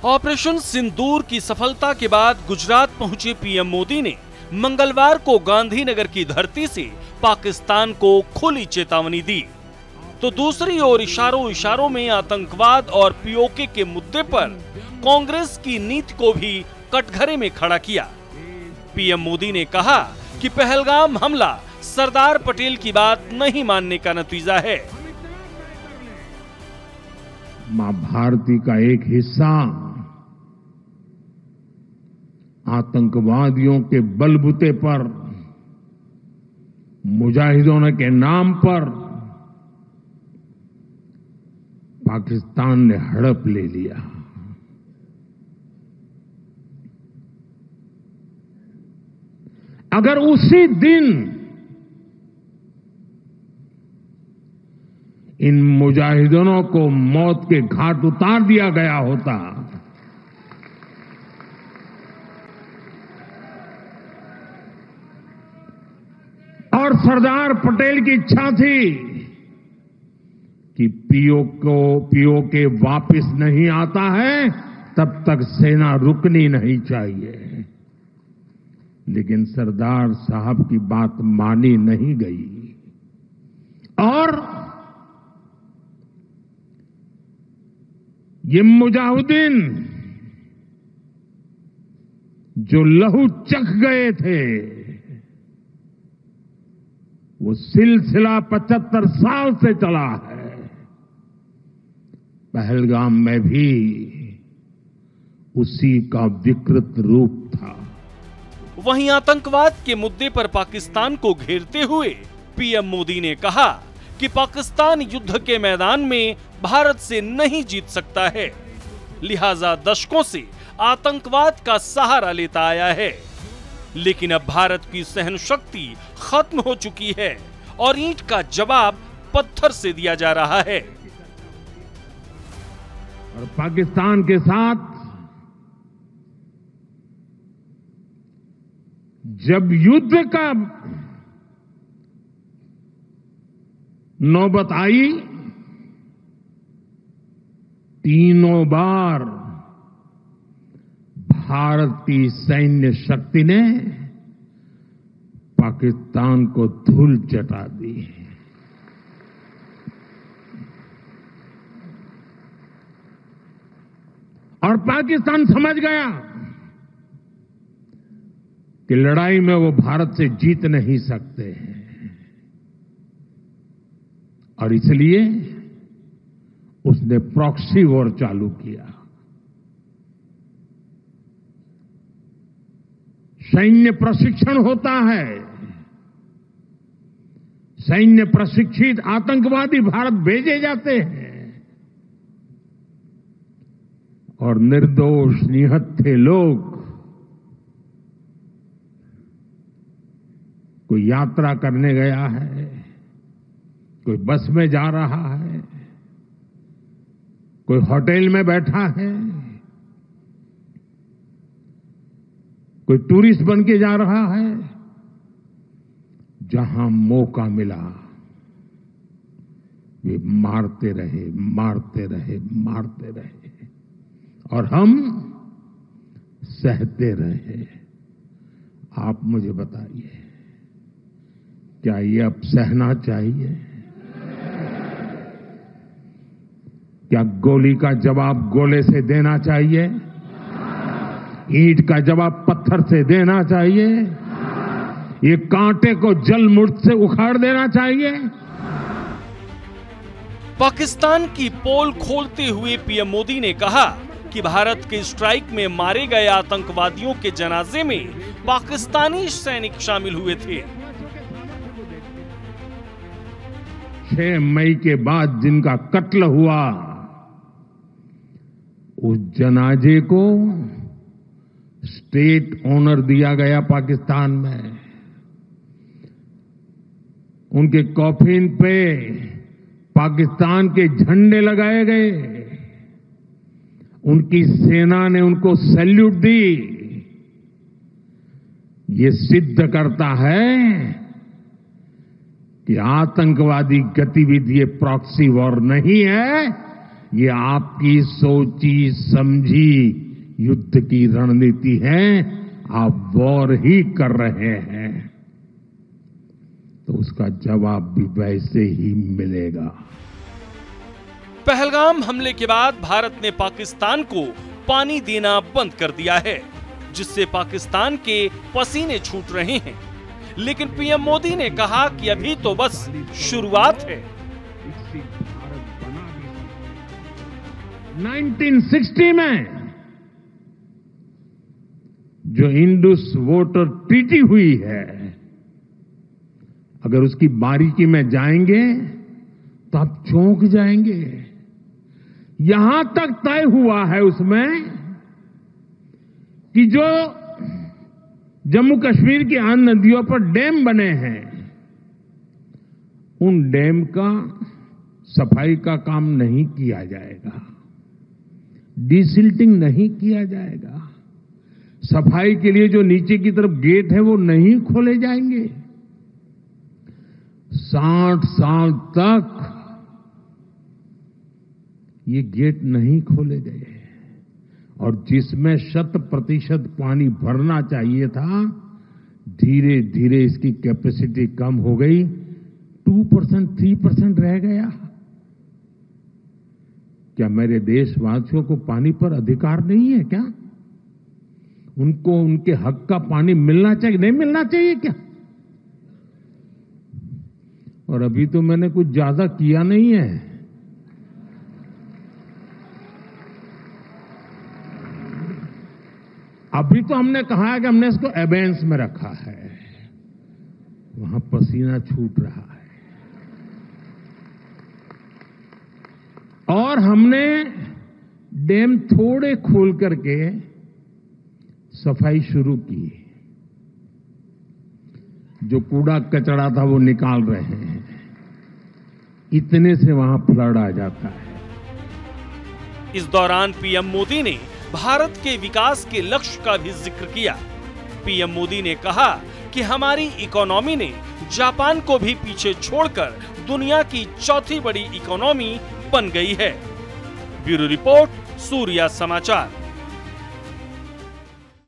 Operation सिंदूर की सफलता के बाद गुजरात पहुंचे पीएम मोदी ने मंगलवार को गांधीनगर की धरती से पाकिस्तान को खुली चेतावनी दी, तो दूसरी ओर इशारों इशारों में आतंकवाद और पीओके के मुद्दे पर कांग्रेस की नीति को भी कटघरे में खड़ा किया। पीएम मोदी ने कहा कि पहलगाम हमला सरदार पटेल की बात नहीं मानने का नतीजा है। मां भारती का एक हिस्सा आतंकवादियों के बलबूते पर, मुजाहिदों के नाम पर पाकिस्तान ने हड़प ले लिया। अगर उसी दिन इन मुजाहिदों को मौत के घाट उतार दिया गया होता और सरदार पटेल की इच्छा थी कि पीओके वापस नहीं आता है, तब तक सेना रुकनी नहीं चाहिए। लेकिन सरदार साहब की बात मानी नहीं गई और ये मुजाहिदीन जो लहू चख गए थे, वो सिलसिला 75 साल से चला है। पहलगाम में भी उसी का विकृत रूप था। वहीं आतंकवाद के मुद्दे पर पाकिस्तान को घेरते हुए पीएम मोदी ने कहा कि पाकिस्तान युद्ध के मैदान में भारत से नहीं जीत सकता है, लिहाजा दशकों से आतंकवाद का सहारा लेता आया है। लेकिन अब भारत की सहन शक्ति खत्म हो चुकी है और ईंट का जवाब पत्थर से दिया जा रहा है। और पाकिस्तान के साथ जब युद्ध का नौबत आई, तीनों बार भारत की सैन्य शक्ति ने पाकिस्तान को धूल चटा दी। और पाकिस्तान समझ गया कि लड़ाई में वो भारत से जीत नहीं सकते हैं और इसलिए उसने प्रॉक्सी वॉर चालू किया। सैन्य प्रशिक्षण होता है, सैन्य प्रशिक्षित आतंकवादी भारत भेजे जाते हैं और निर्दोष निहत्थे लोग, कोई यात्रा करने गया है, कोई बस में जा रहा है, कोई होटल में बैठा है, कोई टूरिस्ट बन के जा रहा है, जहां मौका मिला वे मारते रहे, मारते रहे, मारते रहे और हम सहते रहे। आप मुझे बताइए, क्या ये अब सहना चाहिए? क्या गोली का जवाब गोले से देना चाहिए? ईंट का जवाब पत्थर से देना चाहिए? ये कांटे को जल मुर्द से उखाड़ देना चाहिए? पाकिस्तान की पोल खोलते हुए पीएम मोदी ने कहा कि भारत के स्ट्राइक में मारे गए आतंकवादियों के जनाजे में पाकिस्तानी सैनिक शामिल हुए थे। 6 मई के बाद जिनका कत्ल हुआ, उस जनाजे को स्टेट ऑनर दिया गया पाकिस्तान में। उनके कॉफिन पे पाकिस्तान के झंडे लगाए गए, उनकी सेना ने उनको सैल्यूट दी। ये सिद्ध करता है कि आतंकवादी गतिविधि प्रॉक्सी वॉर नहीं है, ये आपकी सोची समझी युद्ध की रणनीति है। आप वॉर ही कर रहे हैं तो उसका जवाब भी वैसे ही मिलेगा। पहलगाम हमले के बाद भारत ने पाकिस्तान को पानी देना बंद कर दिया है, जिससे पाकिस्तान के पसीने छूट रहे हैं। लेकिन पीएम मोदी ने कहा कि अभी तो बस शुरुआत है। 1960 में जो इंडस वाटर ट्रीटी हुई है, अगर उसकी बारीकी में जाएंगे तो आप चौंक जाएंगे। यहां तक तय हुआ है उसमें कि जो जम्मू कश्मीर की 8 नदियों पर डैम बने हैं, उन डैम का सफाई का काम नहीं किया जाएगा, डिसिल्टिंग नहीं किया जाएगा, सफाई के लिए जो नीचे की तरफ गेट है वो नहीं खोले जाएंगे। 60 साल तक ये गेट नहीं खोले गए और जिसमें 100% पानी भरना चाहिए था, धीरे धीरे इसकी कैपेसिटी कम हो गई, 2%, 3% रह गया। क्या मेरे देशवासियों को पानी पर अधिकार नहीं है क्या? उनको उनके हक का पानी मिलना चाहिए, नहीं मिलना चाहिए क्या? और अभी तो मैंने कुछ ज्यादा किया नहीं है। अभी तो हमने कहा है कि हमने इसको एबेंस में रखा है, वहां पसीना छूट रहा है। और हमने डैम थोड़े खोल करके सफाई शुरू की, जो कूड़ा कचरा था वो निकाल रहे हैं, इतने से वहां फ्लड आ जाता है। इस दौरान पीएम मोदी ने भारत के विकास के लक्ष्य का भी जिक्र किया। पीएम मोदी ने कहा कि हमारी इकोनॉमी ने जापान को भी पीछे छोड़कर दुनिया की चौथी बड़ी इकोनॉमी बन गई है। ब्यूरो रिपोर्ट, सूर्या समाचार।